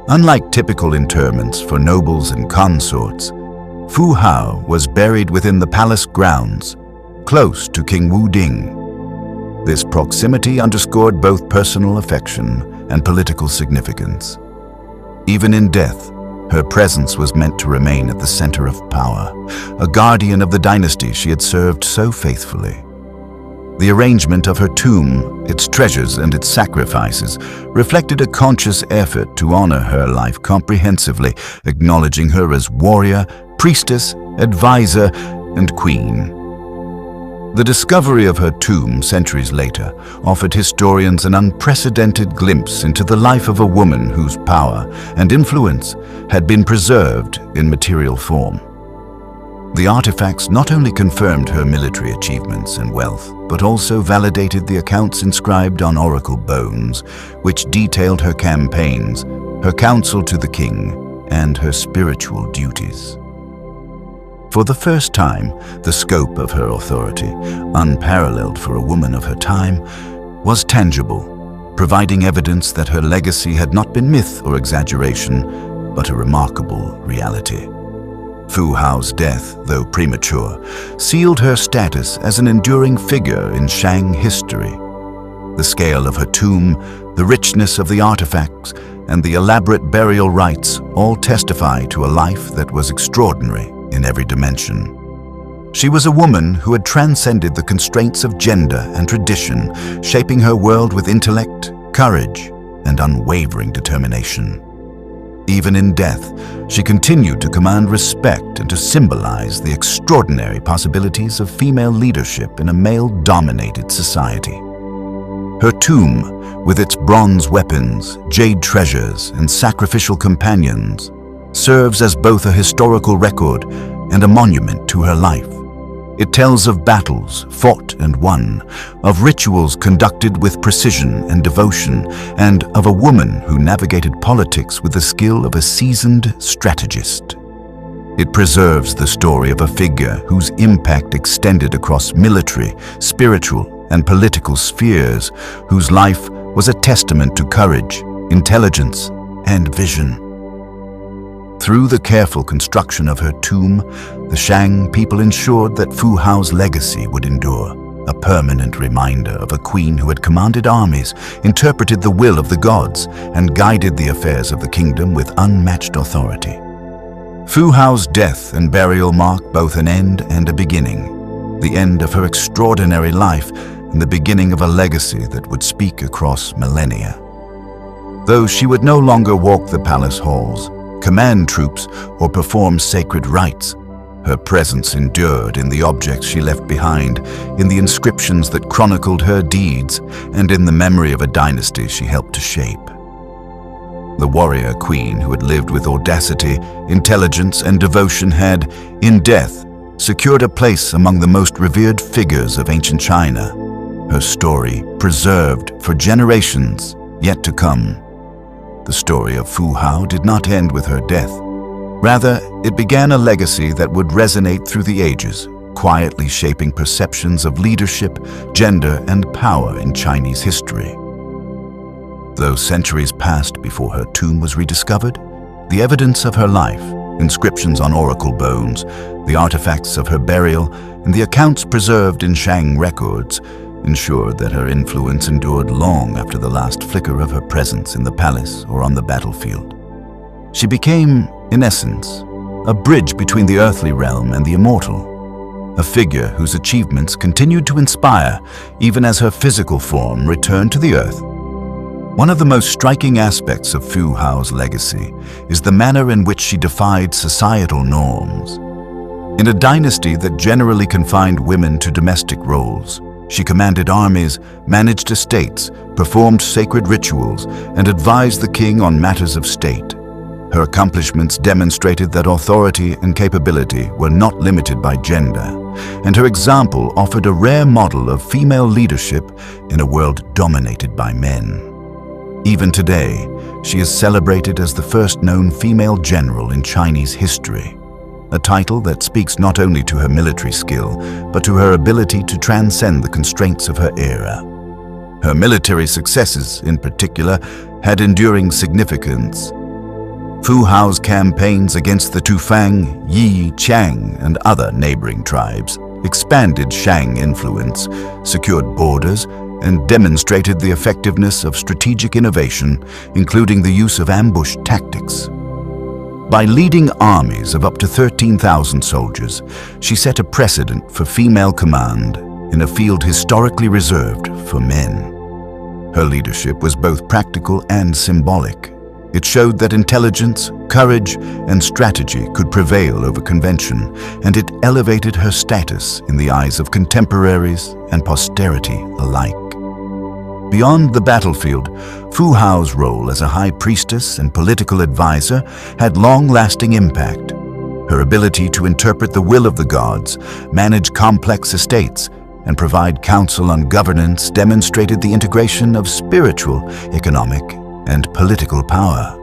Unlike typical interments for nobles and consorts, Fu Hao was buried within the palace grounds, close to King Wu Ding. This proximity underscored both personal affection and political significance. Even in death, her presence was meant to remain at the center of power, a guardian of the dynasty she had served so faithfully. The arrangement of her tomb, its treasures and its sacrifices, reflected a conscious effort to honor her life comprehensively, acknowledging her as warrior, priestess, advisor, and queen. The discovery of her tomb centuries later offered historians an unprecedented glimpse into the life of a woman whose power and influence had been preserved in material form. The artifacts not only confirmed her military achievements and wealth, but also validated the accounts inscribed on oracle bones, which detailed her campaigns, her counsel to the king, and her spiritual duties. For the first time, the scope of her authority, unparalleled for a woman of her time, was tangible, providing evidence that her legacy had not been myth or exaggeration, but a remarkable reality. Fu Hao's death, though premature, sealed her status as an enduring figure in Shang history. The scale of her tomb, the richness of the artifacts, and the elaborate burial rites all testify to a life that was extraordinary in every dimension. She was a woman who had transcended the constraints of gender and tradition, shaping her world with intellect, courage, and unwavering determination. Even in death, she continued to command respect and to symbolize the extraordinary possibilities of female leadership in a male-dominated society. Her tomb, with its bronze weapons, jade treasures, and sacrificial companions, serves as both a historical record and a monument to her life. It tells of battles fought and won, of rituals conducted with precision and devotion, and of a woman who navigated politics with the skill of a seasoned strategist. It preserves the story of a figure whose impact extended across military, spiritual, and political spheres, whose life was a testament to courage, intelligence, and vision. Through the careful construction of her tomb, the Shang people ensured that Fu Hao's legacy would endure, a permanent reminder of a queen who had commanded armies, interpreted the will of the gods, and guided the affairs of the kingdom with unmatched authority. Fu Hao's death and burial mark both an end and a beginning, the end of her extraordinary life and the beginning of a legacy that would speak across millennia. Though she would no longer walk the palace halls, command troops, or perform sacred rites, her presence endured in the objects she left behind, in the inscriptions that chronicled her deeds, and in the memory of a dynasty she helped to shape. The warrior queen who had lived with audacity, intelligence, and devotion had, in death, secured a place among the most revered figures of ancient China, her story preserved for generations yet to come. The story of Fu Hao did not end with her death. Rather, it began a legacy that would resonate through the ages, quietly shaping perceptions of leadership, gender, and power in Chinese history. Though centuries passed before her tomb was rediscovered, the evidence of her life, inscriptions on oracle bones, the artifacts of her burial, and the accounts preserved in Shang records ensured that her influence endured long after the last flicker of her presence in the palace or on the battlefield. She became, in essence, a bridge between the earthly realm and the immortal, a figure whose achievements continued to inspire even as her physical form returned to the earth. One of the most striking aspects of Fu Hao's legacy is the manner in which she defied societal norms. In a dynasty that generally confined women to domestic roles, she commanded armies, managed estates, performed sacred rituals, and advised the king on matters of state. Her accomplishments demonstrated that authority and capability were not limited by gender, and her example offered a rare model of female leadership in a world dominated by men. Even today, she is celebrated as the first known female general in Chinese history, a title that speaks not only to her military skill, but to her ability to transcend the constraints of her era. Her military successes, in particular, had enduring significance. Fu Hao's campaigns against the Tufang, Yi, Qiang, and other neighboring tribes expanded Shang influence, secured borders, and demonstrated the effectiveness of strategic innovation, including the use of ambush tactics. By leading armies of up to 13,000 soldiers, she set a precedent for female command in a field historically reserved for men. Her leadership was both practical and symbolic. It showed that intelligence, courage, and strategy could prevail over convention, and it elevated her status in the eyes of contemporaries and posterity alike. Beyond the battlefield, Fu Hao's role as a high priestess and political advisor had long-lasting impact. Her ability to interpret the will of the gods, manage complex estates, and provide counsel on governance demonstrated the integration of spiritual, economic, and political power.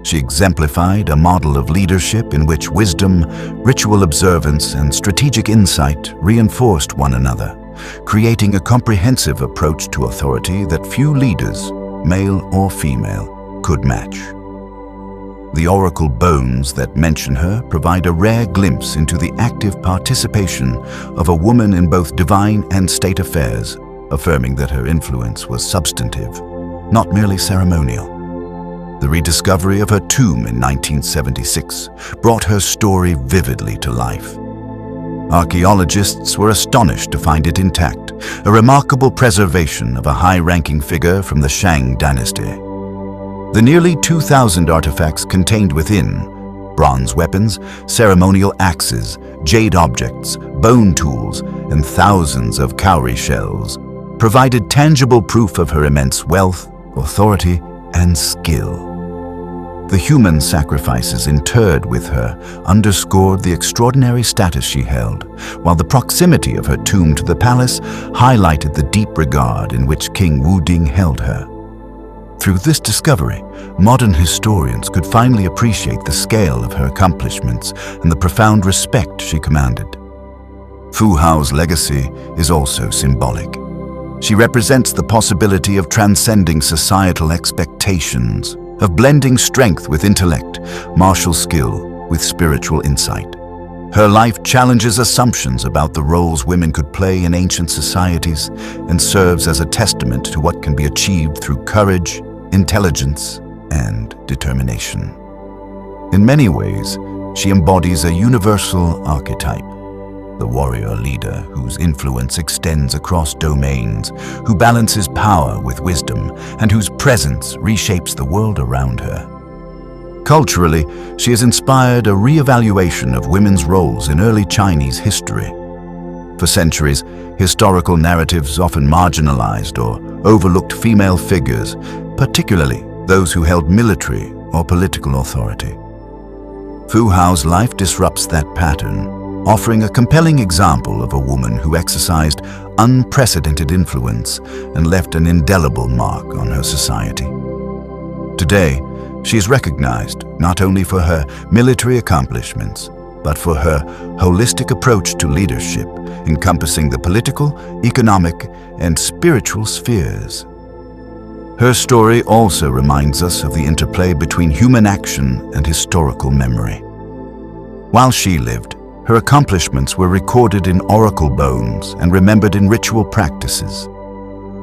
She exemplified a model of leadership in which wisdom, ritual observance, and strategic insight reinforced one another, creating a comprehensive approach to authority that few leaders, male or female, could match. The oracle bones that mention her provide a rare glimpse into the active participation of a woman in both divine and state affairs, affirming that her influence was substantive, not merely ceremonial. The rediscovery of her tomb in 1976 brought her story vividly to life. Archaeologists were astonished to find it intact, a remarkable preservation of a high-ranking figure from the Shang Dynasty. The nearly 2,000 artifacts contained within, bronze weapons, ceremonial axes, jade objects, bone tools, and thousands of cowrie shells, provided tangible proof of her immense wealth, authority, and skill. The human sacrifices interred with her underscored the extraordinary status she held, while the proximity of her tomb to the palace highlighted the deep regard in which King Wuding held her. Through this discovery, modern historians could finally appreciate the scale of her accomplishments and the profound respect she commanded. Fu Hao's legacy is also symbolic. She represents the possibility of transcending societal expectations, of blending strength with intellect, martial skill with spiritual insight. Her life challenges assumptions about the roles women could play in ancient societies and serves as a testament to what can be achieved through courage, intelligence, and determination. In many ways, she embodies a universal archetype, the warrior leader whose influence extends across domains, who balances power with wisdom, and whose presence reshapes the world around her. Culturally, she has inspired a re-evaluation of women's roles in early Chinese history. For centuries, historical narratives often marginalized or overlooked female figures, particularly those who held military or political authority. Fu Hao's life disrupts that pattern, offering a compelling example of a woman who exercised unprecedented influence and left an indelible mark on her society. Today, she is recognized not only for her military accomplishments, but for her holistic approach to leadership, encompassing the political, economic, and spiritual spheres. Her story also reminds us of the interplay between human action and historical memory. While she lived, her accomplishments were recorded in oracle bones and remembered in ritual practices.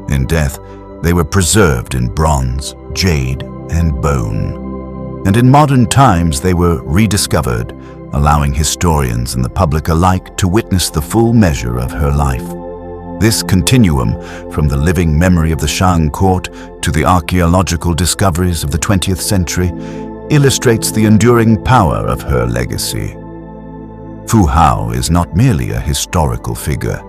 In death, they were preserved in bronze, jade, and bone. And in modern times, they were rediscovered, allowing historians and the public alike to witness the full measure of her life. This continuum, from the living memory of the Shang court to the archaeological discoveries of the 20th century, illustrates the enduring power of her legacy. Fu Hao is not merely a historical figure.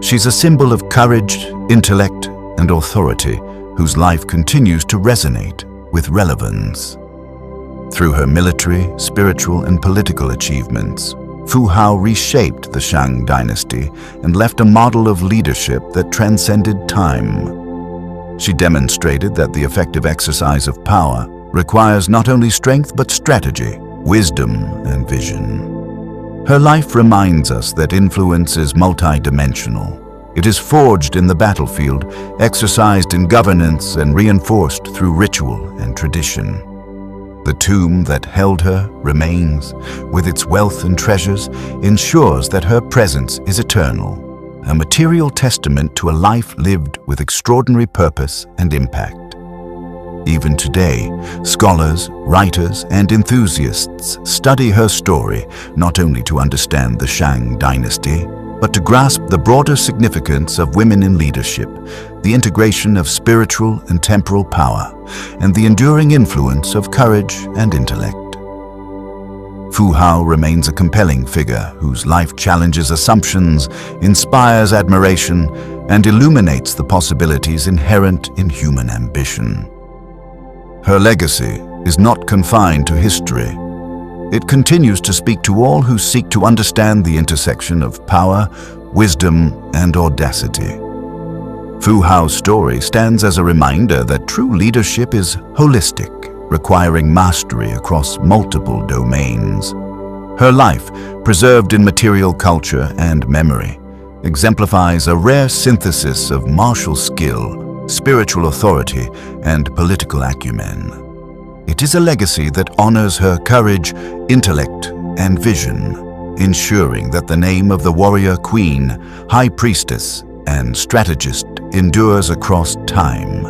She's a symbol of courage, intellect, and authority whose life continues to resonate with relevance. Through her military, spiritual, and political achievements, Fu Hao reshaped the Shang Dynasty and left a model of leadership that transcended time. She demonstrated that the effective exercise of power requires not only strength but strategy, wisdom, and vision. Her life reminds us that influence is multidimensional. It is forged in the battlefield, exercised in governance, and reinforced through ritual and tradition. The tomb that held her remains, with its wealth and treasures, ensures that her presence is eternal, a material testament to a life lived with extraordinary purpose and impact. Even today, scholars, writers, and enthusiasts study her story not only to understand the Shang Dynasty, but to grasp the broader significance of women in leadership, the integration of spiritual and temporal power, and the enduring influence of courage and intellect. Fu Hao remains a compelling figure whose life challenges assumptions, inspires admiration, and illuminates the possibilities inherent in human ambition. Her legacy is not confined to history. It continues to speak to all who seek to understand the intersection of power, wisdom, and audacity. Fu Hao's story stands as a reminder that true leadership is holistic, requiring mastery across multiple domains. Her life, preserved in material culture and memory, exemplifies a rare synthesis of martial skill, spiritual authority, and political acumen. It is a legacy that honors her courage, intellect, and vision, ensuring that the name of the warrior queen, high priestess, and strategist endures across time.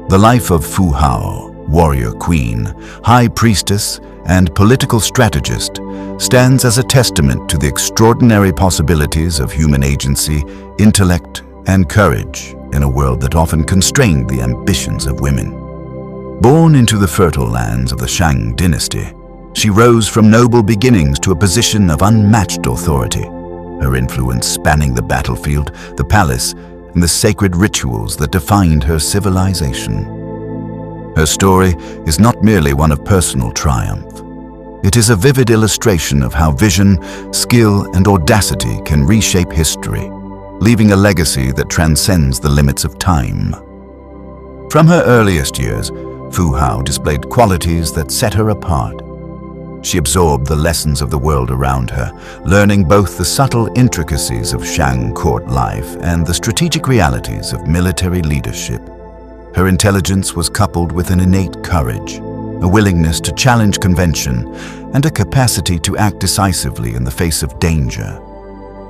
The life of Fu Hao, warrior queen, high priestess, and political strategist stands as a testament to the extraordinary possibilities of human agency, intellect, and courage in a world that often constrained the ambitions of women. Born into the fertile lands of the Shang Dynasty, she rose from noble beginnings to a position of unmatched authority, her influence spanning the battlefield, the palace, and the sacred rituals that defined her civilization. Her story is not merely one of personal triumph. It is a vivid illustration of how vision, skill, and audacity can reshape history, leaving a legacy that transcends the limits of time. From her earliest years, Fu Hao displayed qualities that set her apart. She absorbed the lessons of the world around her, learning both the subtle intricacies of Shang court life and the strategic realities of military leadership. Her intelligence was coupled with an innate courage, a willingness to challenge convention, and a capacity to act decisively in the face of danger.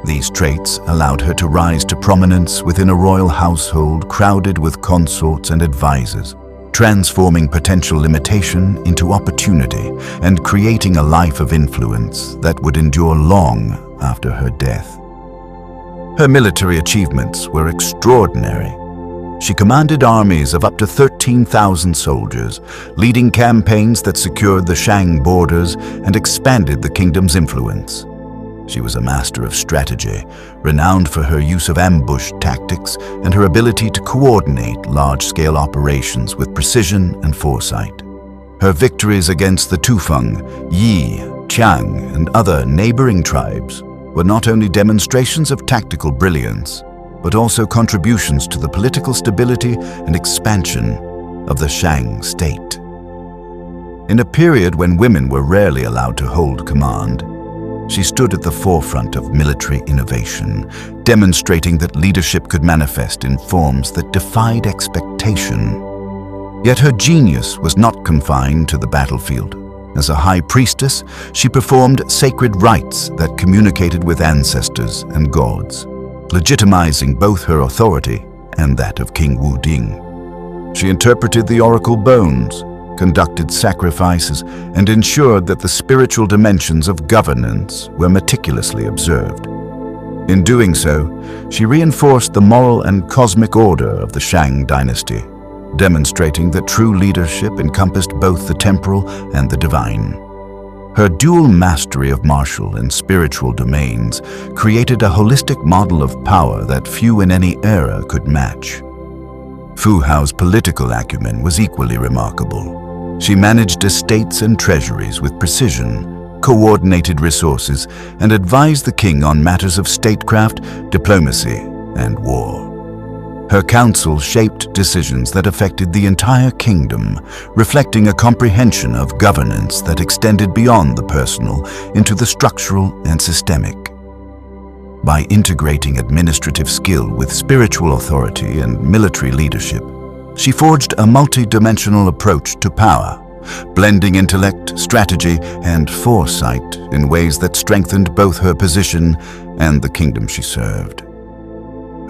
These traits allowed her to rise to prominence within a royal household crowded with consorts and advisors, transforming potential limitation into opportunity and creating a life of influence that would endure long after her death. Her military achievements were extraordinary. She commanded armies of up to 13,000 soldiers, leading campaigns that secured the Shang borders and expanded the kingdom's influence. She was a master of strategy, renowned for her use of ambush tactics and her ability to coordinate large-scale operations with precision and foresight. Her victories against the Tufeng, Yi, Qiang, and other neighboring tribes were not only demonstrations of tactical brilliance, but also contributions to the political stability and expansion of the Shang state. In a period when women were rarely allowed to hold command, she stood at the forefront of military innovation, demonstrating that leadership could manifest in forms that defied expectation. Yet her genius was not confined to the battlefield. As a high priestess, she performed sacred rites that communicated with ancestors and gods, legitimizing both her authority and that of King Wu Ding. She interpreted the oracle bones, conducted sacrifices, and ensured that the spiritual dimensions of governance were meticulously observed. In doing so, she reinforced the moral and cosmic order of the Shang Dynasty, demonstrating that true leadership encompassed both the temporal and the divine. Her dual mastery of martial and spiritual domains created a holistic model of power that few in any era could match. Fu Hao's political acumen was equally remarkable. She managed estates and treasuries with precision, coordinated resources, and advised the king on matters of statecraft, diplomacy, and war. Her counsel shaped decisions that affected the entire kingdom, reflecting a comprehension of governance that extended beyond the personal into the structural and systemic. By integrating administrative skill with spiritual authority and military leadership, she forged a multi-dimensional approach to power, blending intellect, strategy, and foresight in ways that strengthened both her position and the kingdom she served.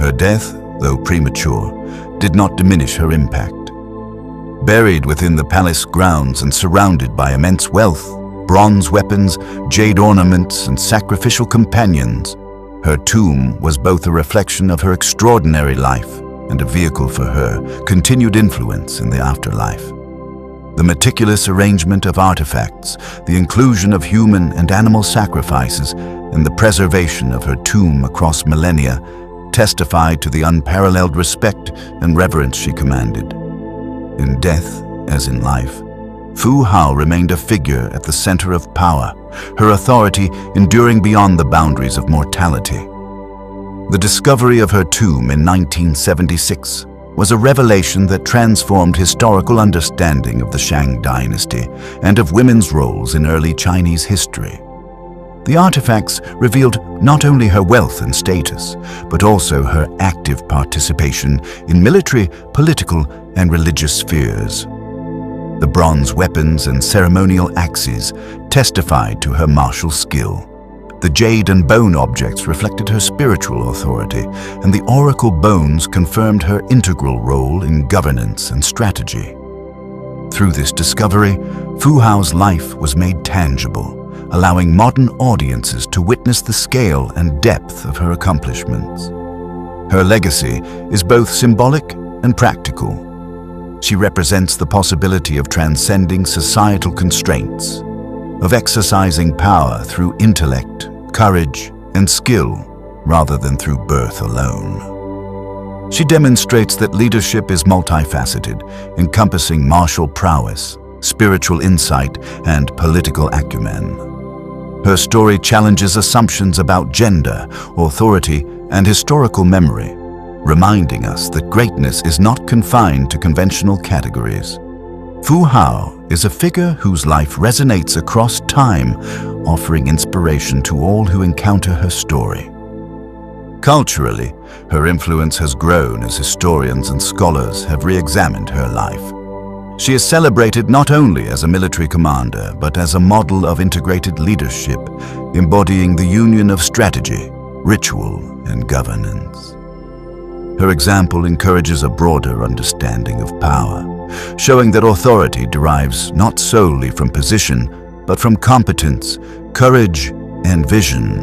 Her death, though premature, did not diminish her impact. Buried within the palace grounds and surrounded by immense wealth, bronze weapons, jade ornaments, and sacrificial companions, her tomb was both a reflection of her extraordinary life and a vehicle for her continued influence in the afterlife. The meticulous arrangement of artifacts, the inclusion of human and animal sacrifices, and the preservation of her tomb across millennia testified to the unparalleled respect and reverence she commanded. In death, as in life, Fu Hao remained a figure at the center of power, her authority enduring beyond the boundaries of mortality. The discovery of her tomb in 1976 was a revelation that transformed historical understanding of the Shang Dynasty and of women's roles in early Chinese history. The artifacts revealed not only her wealth and status, but also her active participation in military, political, and religious spheres. The bronze weapons and ceremonial axes testified to her martial skill. The jade and bone objects reflected her spiritual authority, and the oracle bones confirmed her integral role in governance and strategy. Through this discovery, Fu Hao's life was made tangible, allowing modern audiences to witness the scale and depth of her accomplishments. Her legacy is both symbolic and practical. She represents the possibility of transcending societal constraints, of exercising power through intellect, courage, and skill, rather than through birth alone. She demonstrates that leadership is multifaceted, encompassing martial prowess, spiritual insight, and political acumen. Her story challenges assumptions about gender, authority, and historical memory, reminding us that greatness is not confined to conventional categories. Fu Hao is a figure whose life resonates across time, offering inspiration to all who encounter her story. Culturally, her influence has grown as historians and scholars have re-examined her life. She is celebrated not only as a military commander, but as a model of integrated leadership, embodying the union of strategy, ritual, and governance. Her example encourages a broader understanding of power, showing that authority derives not solely from position, but from competence, courage, and vision.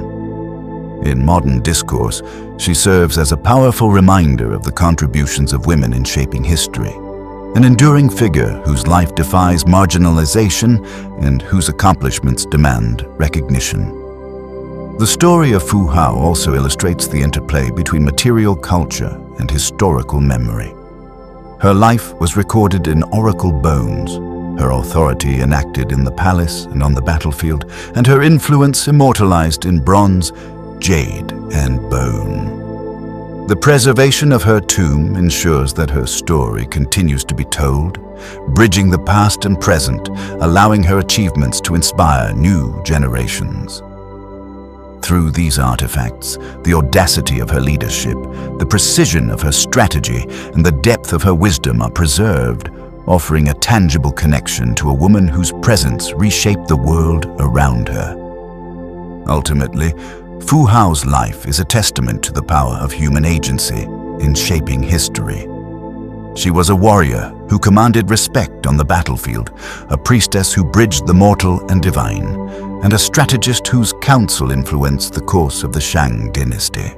In modern discourse, she serves as a powerful reminder of the contributions of women in shaping history, an enduring figure whose life defies marginalization and whose accomplishments demand recognition. The story of Fu Hao also illustrates the interplay between material culture and historical memory. Her life was recorded in oracle bones, her authority enacted in the palace and on the battlefield, and her influence immortalized in bronze, jade, and bone. The preservation of her tomb ensures that her story continues to be told, bridging the past and present, allowing her achievements to inspire new generations. Through these artifacts, the audacity of her leadership, the precision of her strategy, and the depth of her wisdom are preserved, offering a tangible connection to a woman whose presence reshaped the world around her. Ultimately, Fu Hao's life is a testament to the power of human agency in shaping history. She was a warrior who commanded respect on the battlefield, a priestess who bridged the mortal and divine, and a strategist whose counsel influenced the course of the Shang Dynasty.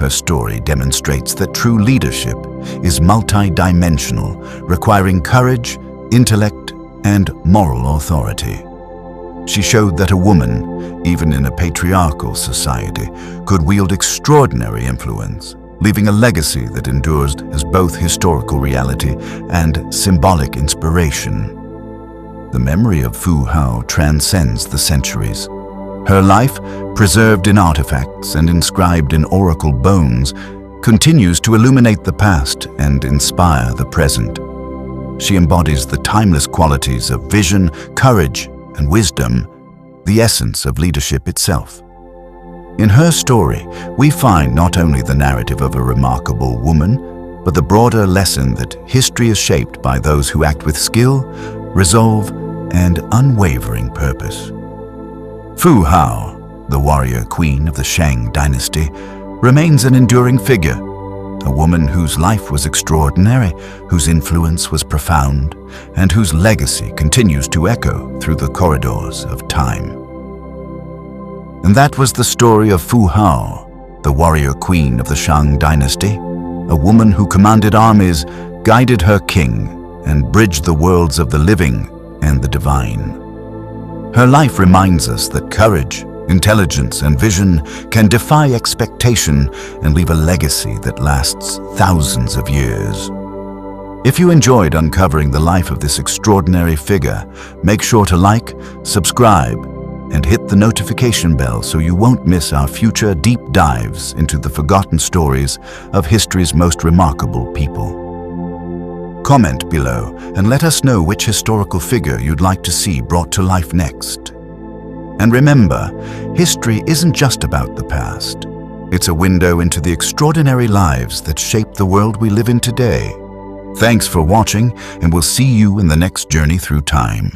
Her story demonstrates that true leadership is multi-dimensional, requiring courage, intellect, and moral authority. She showed that a woman, even in a patriarchal society, could wield extraordinary influence, leaving a legacy that endures as both historical reality and symbolic inspiration. The memory of Fu Hao transcends the centuries. Her life, preserved in artifacts and inscribed in oracle bones, continues to illuminate the past and inspire the present. She embodies the timeless qualities of vision, courage, and wisdom, the essence of leadership itself. In her story, we find not only the narrative of a remarkable woman, but the broader lesson that history is shaped by those who act with skill, resolve, and unwavering purpose. Fu Hao, the warrior queen of the Shang Dynasty, remains an enduring figure, a woman whose life was extraordinary, whose influence was profound, and whose legacy continues to echo through the corridors of time. And that was the story of Fu Hao, the warrior queen of the Shang Dynasty, a woman who commanded armies, guided her king, and bridged the worlds of the living and the divine. Her life reminds us that courage, intelligence, and vision can defy expectation and leave a legacy that lasts thousands of years. If you enjoyed uncovering the life of this extraordinary figure, make sure to like, subscribe, and hit the notification bell so you won't miss our future deep dives into the forgotten stories of history's most remarkable people. Comment below and let us know which historical figure you'd like to see brought to life next. And remember, history isn't just about the past. It's a window into the extraordinary lives that shape the world we live in today. Thanks for watching, and we'll see you in the next journey through time.